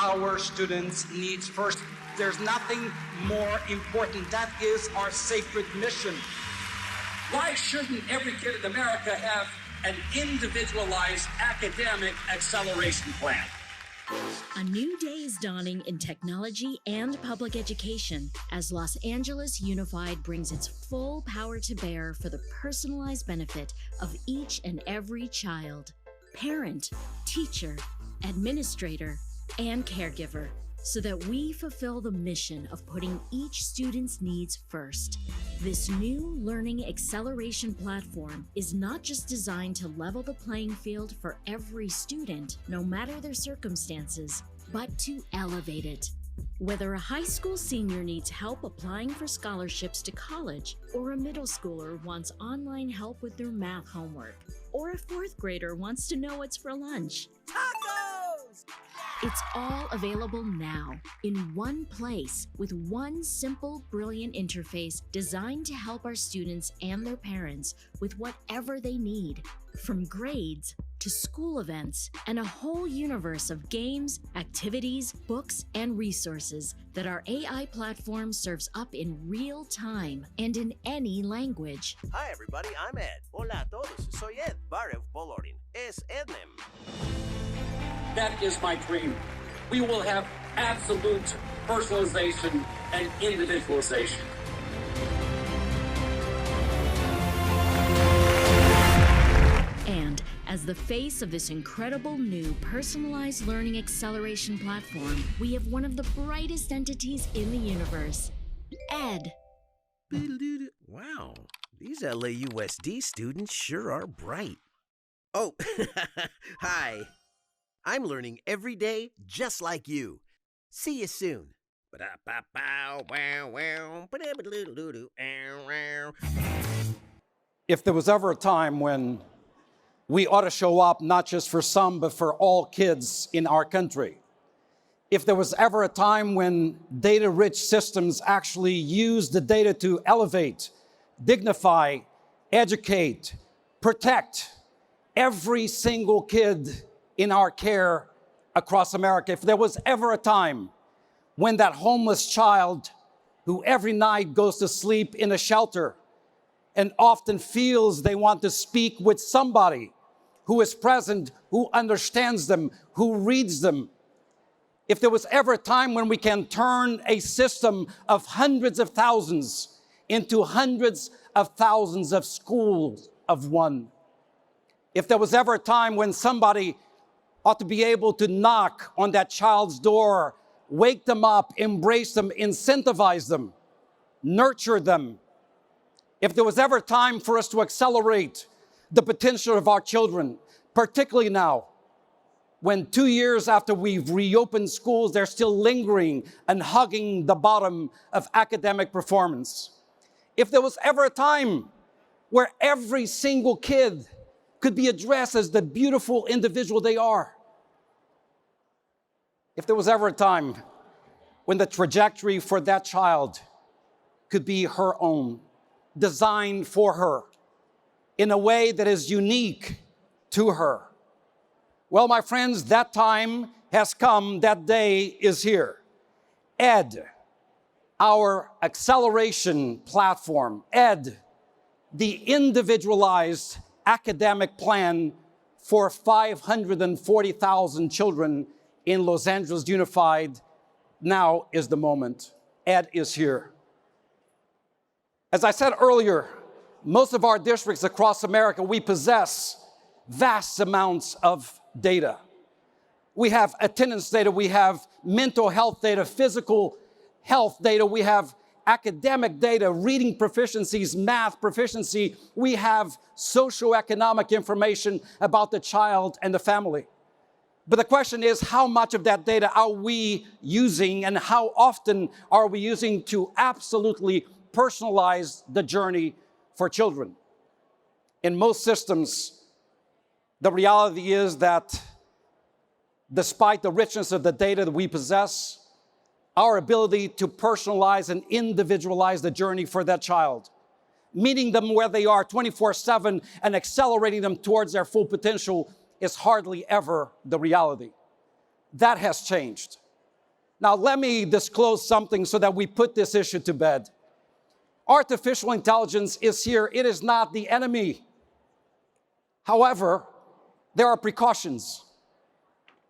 our students' needs first. There's nothing more important. That is our sacred mission. Why shouldn't every kid in America have an individualized academic acceleration plan? A new day is dawning in technology and public education as Los Angeles Unified brings its full power to bear for the personalized benefit of each and every child, parent, teacher, administrator, and caregiver, so that we fulfill the mission of putting each student's needs first. This new learning acceleration platform is not just designed to level the playing field for every student, no matter their circumstances, but to elevate it. Whether a high school senior needs help applying for scholarships to college, or a middle schooler wants online help with their math homework, or a fourth grader wants to know what's for lunch. Tacos! It's all available now in one place with one simple, brilliant interface designed to help our students and their parents with whatever they need, from grades to school events and a whole universe of games, activities, books, and resources that our AI platform serves up in real time and in any language. Hi everybody, I'm Ed. Hola a todos, soy Ed. Barev Bolorin. Es Ednem. That is my dream. We will have absolute personalization and individualization. And as the face of this incredible new personalized learning acceleration platform, we have one of the brightest entities in the universe, Ed. Wow, these LAUSD students sure are bright. Oh, hi. I'm learning every day just like you. See you soon. If there was ever a time when we ought to show up not just for some, but for all kids in our country, if there was ever a time when data-rich systems actually use the data to elevate, dignify, educate, protect every single kid in our care across America, if there was ever a time when that homeless child who every night goes to sleep in a shelter and often feels they want to speak with somebody who is present, who understands them, who reads them, if there was ever a time when we can turn a system of hundreds of thousands into hundreds of thousands of schools of one, if there was ever a time when somebody ought to be able to knock on that child's door, wake them up, embrace them, incentivize them, nurture them. If there was ever time for us to accelerate the potential of our children, particularly now, when 2 years after we've reopened schools, they're still lingering and hugging the bottom of academic performance. If there was ever a time where every single kid could be addressed as the beautiful individual they are. If there was ever a time when the trajectory for that child could be her own, designed for her in a way that is unique to her. Well, my friends, that time has come, that day is here. ED, our acceleration platform, ED, the individualized academic plan for 540,000 children in Los Angeles Unified. Now is the moment. ED is here. As I said earlier, most of our districts across America, we possess vast amounts of data. We have attendance data, we have mental health data, physical health data, we have academic data, reading proficiencies, math proficiency, we have socioeconomic information about the child and the family. But the question is, how much of that data are we using and how often are we using to absolutely personalize the journey for children? In most systems, the reality is that despite the richness of the data that we possess, our ability to personalize and individualize the journey for that child, meeting them where they are 24/7 and accelerating them towards their full potential is hardly ever the reality. That has changed. Now, let me disclose something so that we put this issue to bed. Artificial intelligence is here. It is not the enemy. However, there are precautions.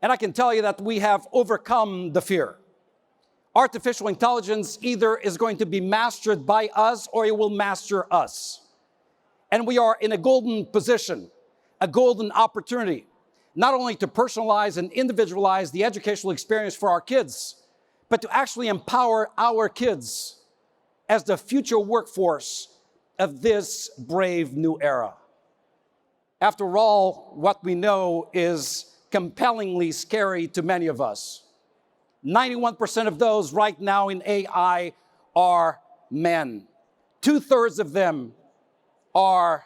And I can tell you that we have overcome the fear. Artificial intelligence either is going to be mastered by us or it will master us. And we are in a golden position, a golden opportunity, not only to personalize and individualize the educational experience for our kids, but to actually empower our kids as the future workforce of this brave new era. After all, what we know is compellingly scary to many of us. 91% of those right now in AI are men. 2/3 of them are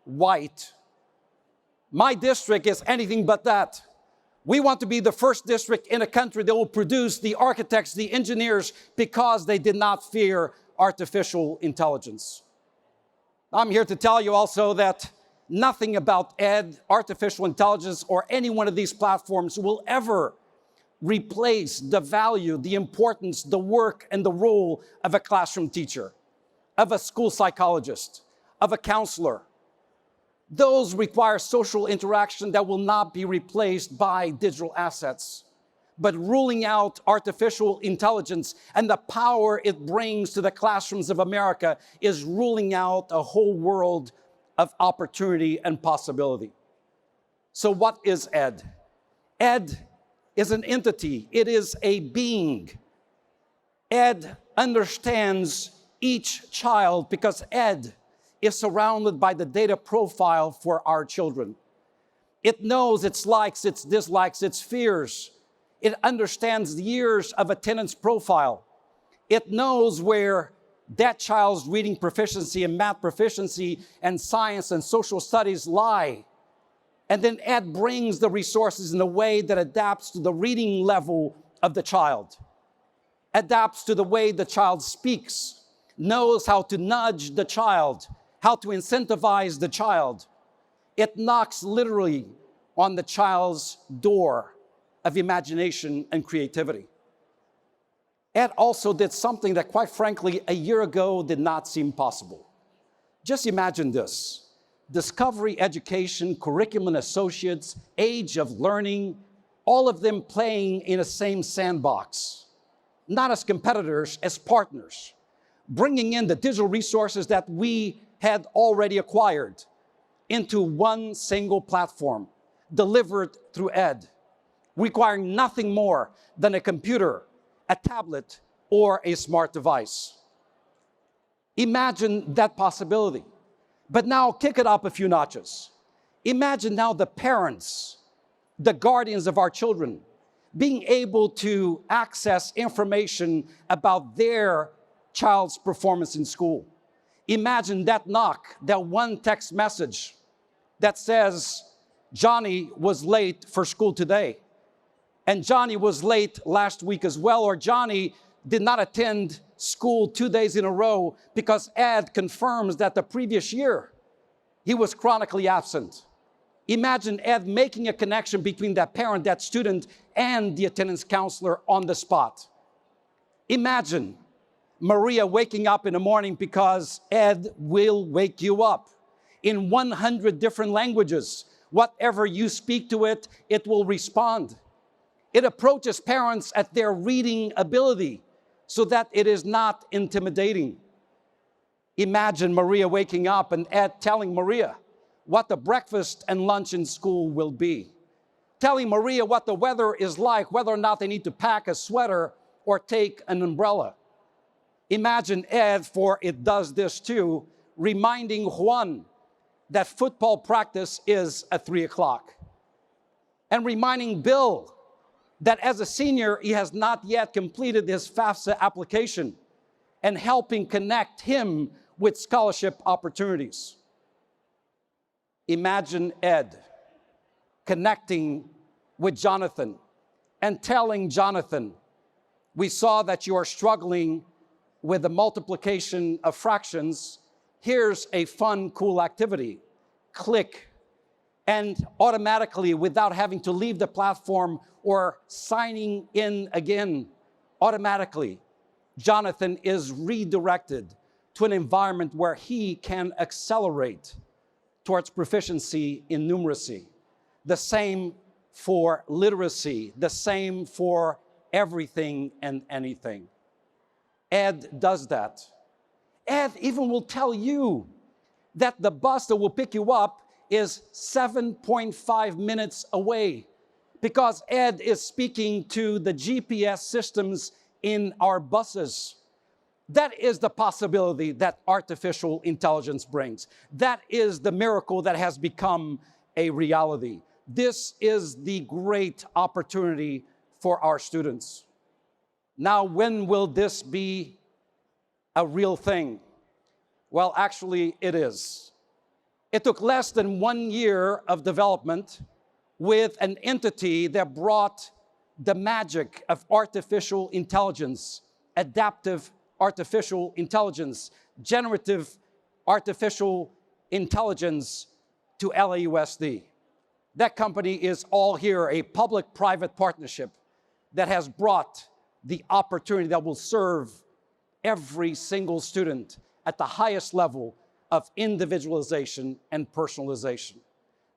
white. My district is anything but that. We want to be the first district in a country that will produce the architects, the engineers, because they did not fear artificial intelligence. I'm here to tell you also that nothing about artificial intelligence, or any one of these platforms will ever replace the value, the importance, the work, and the role of a classroom teacher, of a school psychologist, of a counselor. Those require social interaction that will not be replaced by digital assets. But ruling out artificial intelligence and the power it brings to the classrooms of America is ruling out a whole world of opportunity and possibility. So what is ED? ED is an entity. It is a being. ED understands each child because ED is surrounded by the data profile for our children. It knows its likes, its dislikes, its fears. It understands the years of attendance profile. It knows where that child's reading proficiency and math proficiency and science and social studies lie. And then ED brings the resources in a way that adapts to the reading level of the child, adapts to the way the child speaks, knows how to nudge the child, how to incentivize the child. It knocks literally on the child's door of imagination and creativity. Ed also did something that, quite frankly, a year ago did not seem possible. Just imagine this. Discovery education, curriculum associates, age of learning, all of them playing in the same sandbox, not as competitors, as partners, bringing in the digital resources that we had already acquired into one single platform, delivered through ED, requiring nothing more than a computer, a tablet, or a smart device. Imagine that possibility. But now kick it up a few notches. Imagine now the parents, the guardians of our children, being able to access information about their child's performance in school. Imagine that knock, that one text message that says, Johnny was late for school today, and Johnny was late last week as well, or Johnny did not attend school 2 days in a row because Ed confirms that the previous year he was chronically absent. Imagine Ed making a connection between that parent, that student, and the attendance counselor on the spot. Imagine Maria waking up in the morning because Ed will wake you up in 100 different languages. Whatever you speak to it, it will respond. It approaches parents at their reading ability so that it is not intimidating. Imagine Maria waking up and Ed telling Maria what the breakfast and lunch in school will be. Telling Maria what the weather is like, whether or not they need to pack a sweater or take an umbrella. Imagine Ed, for it does this too, reminding Juan that football practice is at 3 o'clock. And reminding Bill that as a senior, he has not yet completed his FAFSA application, and helping connect him with scholarship opportunities. Imagine Ed connecting with Jonathan and telling Jonathan, we saw that you are struggling with the multiplication of fractions. Here's a fun, cool activity. Click. And automatically, without having to leave the platform or signing in again, automatically, Jonathan is redirected to an environment where he can accelerate towards proficiency in numeracy. The same for literacy, the same for everything and anything. Ed does that. Ed even will tell you that the bus that will pick you up is 7.5 minutes away, because Ed is speaking to the GPS systems in our buses. That is the possibility that artificial intelligence brings. That is the miracle that has become a reality. This is the great opportunity for our students. Now, when will this be a real thing? Well, actually, it is. It took less than 1 year of development with an entity that brought the magic of artificial intelligence, adaptive artificial intelligence, generative artificial intelligence to LAUSD. That company is all here, a public-private partnership that has brought the opportunity that will serve every single student at the highest level of individualization and personalization.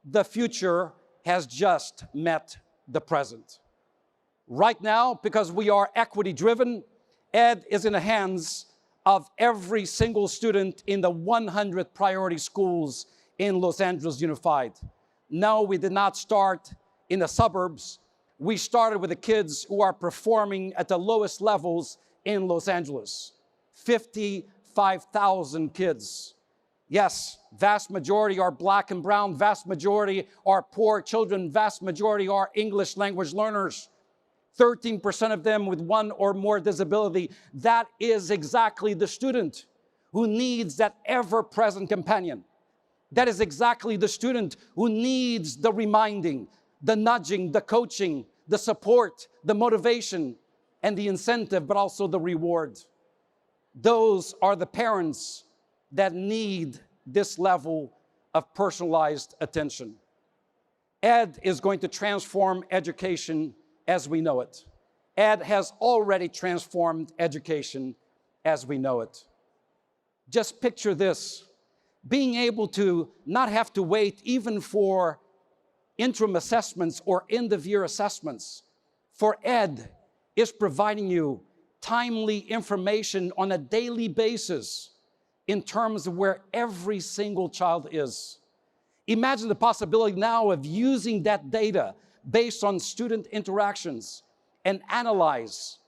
The future has just met the present. Right now, because we are equity-driven, Ed is in the hands of every single student in the 100 priority schools in Los Angeles Unified. No, we did not start in the suburbs. We started with the kids who are performing at the lowest levels in Los Angeles. 55,000 kids. Yes, vast majority are Black and brown, vast majority are poor children, vast majority are English language learners. 13% of them with one or more disability. That is exactly the student who needs that ever-present companion. That is exactly the student who needs the reminding, the nudging, the coaching, the support, the motivation, and the incentive, but also the reward. Those are the parents that need this level of personalized attention. Ed is going to transform education as we know it. Ed has already transformed education as we know it. Just picture this, being able to not have to wait even for interim assessments or end-of-year assessments. For Ed is providing you timely information on a daily basis in terms of where every single child is. Imagine the possibility now of using that data based on student interactions and analyze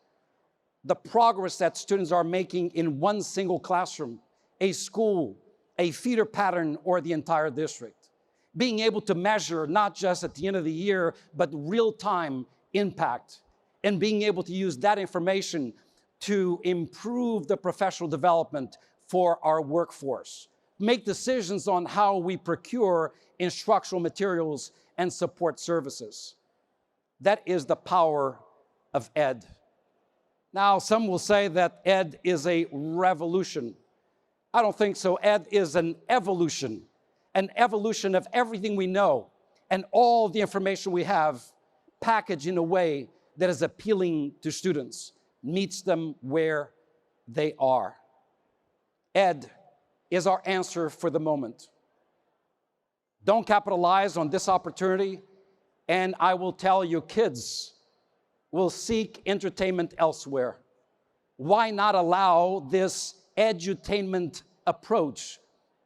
the progress that students are making in one single classroom, a school, a feeder pattern, or the entire district. Being able to measure not just at the end of the year, but real-time impact, and being able to use that information to improve the professional development for our workforce. Make decisions on how we procure instructional materials and support services. That is the power of Ed. Now, some will say that Ed is a revolution. I don't think so. Ed is an evolution of everything we know and all the information we have packaged in a way that is appealing to students, meets them where they are. Ed is our answer for the moment. Don't capitalize on this opportunity, and I will tell you, kids will seek entertainment elsewhere. Why not allow this edutainment approach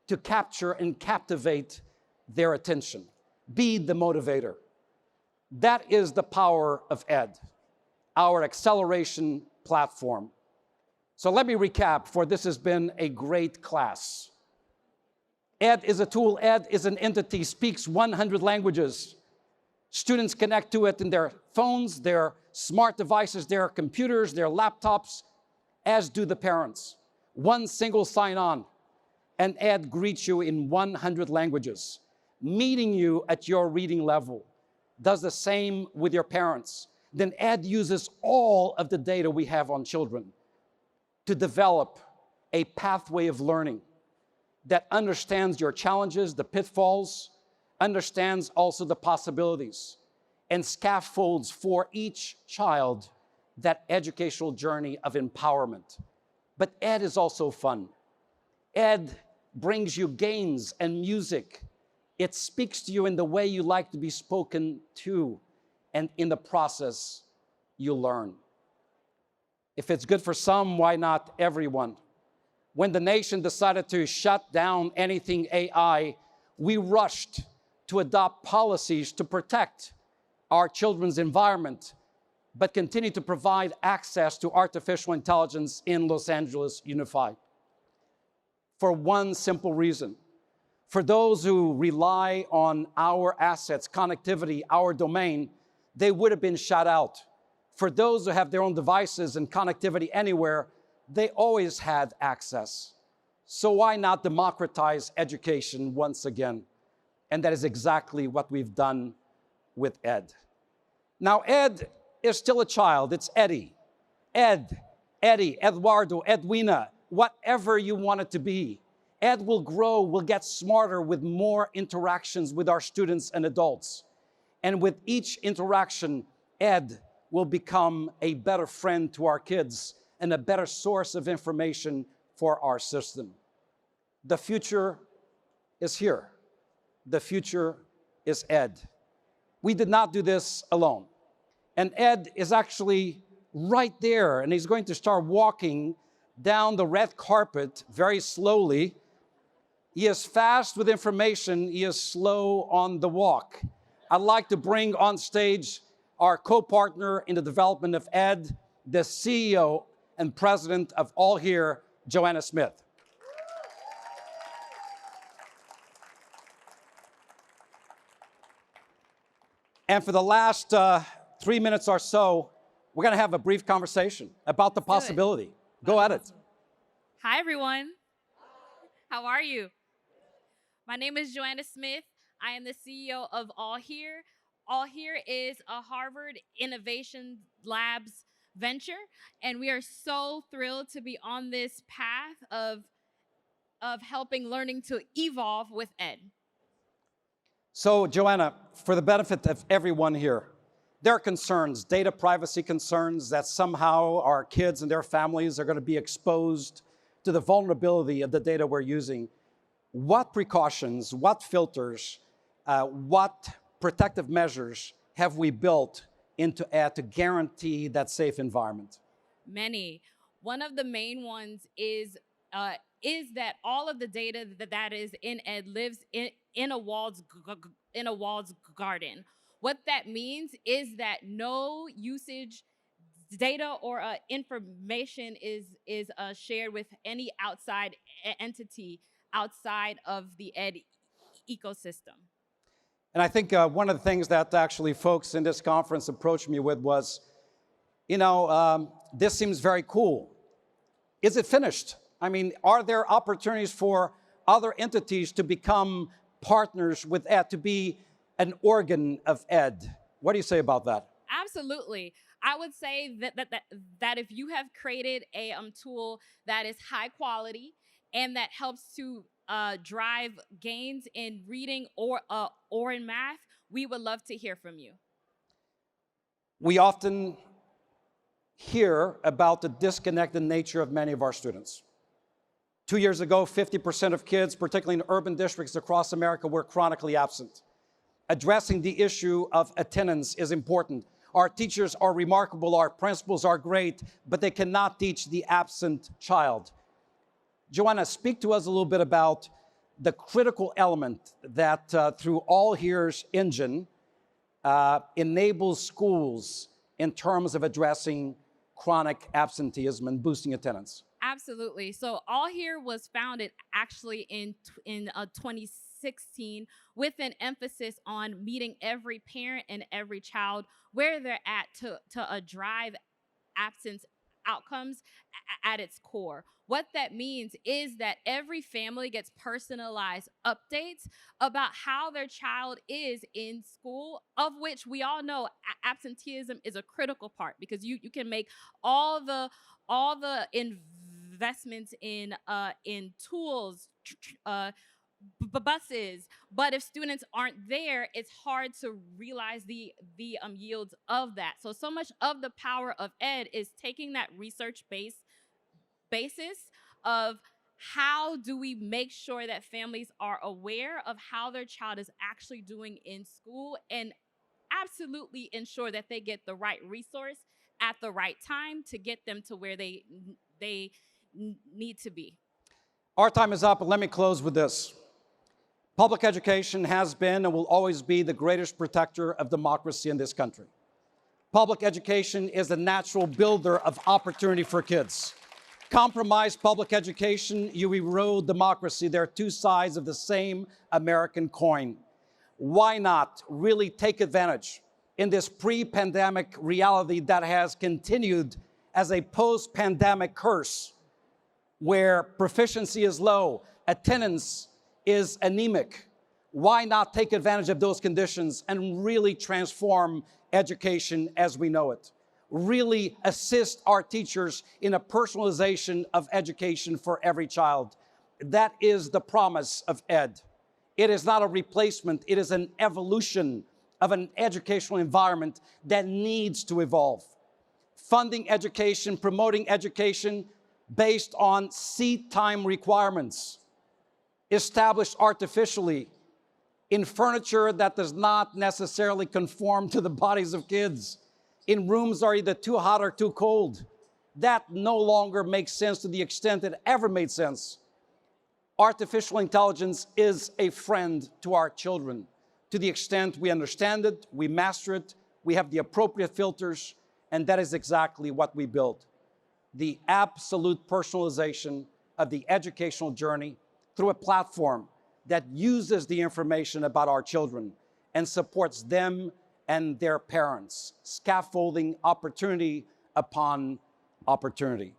to capture and captivate their attention? Be the motivator. That is the power of Ed, our acceleration platform. So let me recap, for this has been a great class. Ed is a tool, Ed is an entity, speaks 100 languages. Students connect to it in their phones, their smart devices, their computers, their laptops, as do the parents. One single sign-on, and Ed greets you in 100 languages, meeting you at your reading level. Does the same with your parents. Then Ed uses all of the data we have on children to develop a pathway of learning that understands your challenges, the pitfalls, understands also the possibilities, and scaffolds for each child that educational journey of empowerment. But ed is also fun. Ed brings you games and music. It speaks to you in the way you like to be spoken to, and in the process, you learn. If it's good for some, why not everyone? When the nation decided to shut down anything AI, we rushed to adopt policies to protect our children's environment, but continue to provide access to artificial intelligence in Los Angeles Unified. For one simple reason: for those who rely on our assets, connectivity, our domain, they would have been shut out. For those who have their own devices and connectivity anywhere, they always had access. So why not democratize education once again? And that is exactly what we've done with ed. Now, ed is still a child. It's Eddie. Ed, Eddie, Eduardo, Edwina, whatever you want it to be. Ed will grow, will get smarter with more interactions with our students and adults. And with each interaction, ed will become a better friend to our kids and a better source of information for our system. The future is here. The future is ed. We did not do this alone. And ed is actually right there, and he's going to start walking down the red carpet very slowly. He is fast with information. He is slow on the walk. I'd like to bring on stage our co-partner in the development of ed, the CEO and president of All Here, Joanna Smith. And for the last 3 minutes or so, we're going to have a brief conversation about the possibility. Go at it. Hi, everyone. How are you? My name is Joanna Smith. I am the CEO of All Here. All Here is a Harvard Innovation Labs venture, and we are so thrilled to be on this path of helping learning to evolve with ed. So, Joanna, for the benefit of everyone here, there are concerns, data privacy concerns, that somehow our kids and their families are going to be exposed to the vulnerability of the data we're using. What precautions, what filters, what protective measures have we built into ed to guarantee that safe environment? Many. One of the main ones is that all of the data that is in ed lives in a walled garden. What that means is that no usage data or information is shared with any outside entity outside of the ed ecosystem. And I think one of the things that actually folks in this conference approached me with was, this seems very cool. Is it finished? I mean, are there opportunities for other entities to become partners with ed, to be an organ of ed? What do you say about that? Absolutely. I would say that if you have created a tool that is high quality and that helps to drive gains in reading or in math, we would love to hear from you. We often hear about the disconnected nature of many of our students. 2 years ago, 50% of kids, particularly in urban districts across America, were chronically absent. Addressing the issue of attendance is important. Our teachers are remarkable, our principals are great, but they cannot teach the absent child. Joanna, speak to us a little bit about the critical element that through All Here's engine enables schools in terms of addressing chronic absenteeism and boosting attendance. Absolutely. So All Here was founded actually in 2016 with an emphasis on meeting every parent and every child where they're at to drive absence outcomes at its core. What that means is that every family gets personalized updates about how their child is in school, of which we all know absenteeism is a critical part, because you can make all the investments in tools, buses, but if students aren't there, it's hard to realize the yields of that. So much of the power of ed is taking that research basis of how do we make sure that families are aware of how their child is actually doing in school, and absolutely ensure that they get the right resource at the right time to get them to where they need to be. Our time is up, but let me close with this. Public education has been and will always be the greatest protector of democracy in this country. Public education is the natural builder of opportunity for kids. Compromise public education, you erode democracy. They're two sides of the same American coin. Why not really take advantage in this pre-pandemic reality that has continued as a post-pandemic curse, where proficiency is low, attendance is anemic? Why not take advantage of those conditions and really transform education as we know it? Really assist our teachers in a personalization of education for every child. That is the promise of ed. It is not a replacement, it is an evolution of an educational environment that needs to evolve. Funding education, promoting education based on seat time requirements, established artificially in furniture that does not necessarily conform to the bodies of kids, in rooms that are either too hot or too cold. That no longer makes sense to the extent it ever made sense. Artificial intelligence is a friend to our children. To the extent we understand it, we master it, we have the appropriate filters, and that is exactly what we built. The absolute personalization of the educational journey through a platform that uses the information about our children and supports them and their parents, scaffolding opportunity upon opportunity.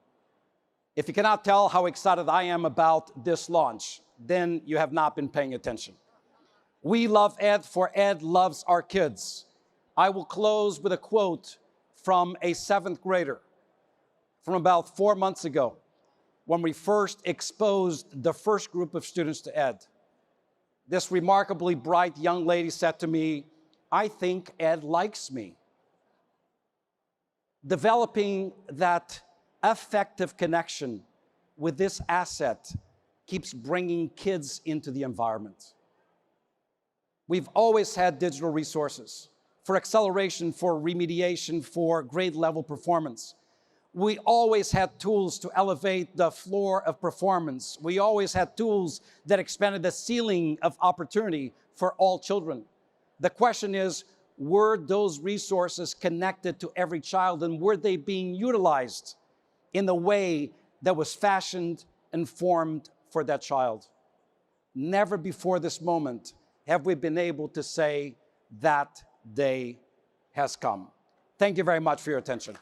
If you cannot tell how excited I am about this launch, then you have not been paying attention. We love ed, for ed loves our kids. I will close with a quote from a 7th grader from about 4 months ago, when we first exposed the first group of students to ed. This remarkably bright young lady said to me, "I think ed likes me." Developing that affective connection with this asset keeps bringing kids into the environment. We've always had digital resources for acceleration, for remediation, for grade level performance. We always had tools to elevate the floor of performance. We always had tools that expanded the ceiling of opportunity for all children. The question is, were those resources connected to every child, and were they being utilized in the way that was fashioned and formed for that child? Never before this moment have we been able to say that day has come. Thank you very much for your attention.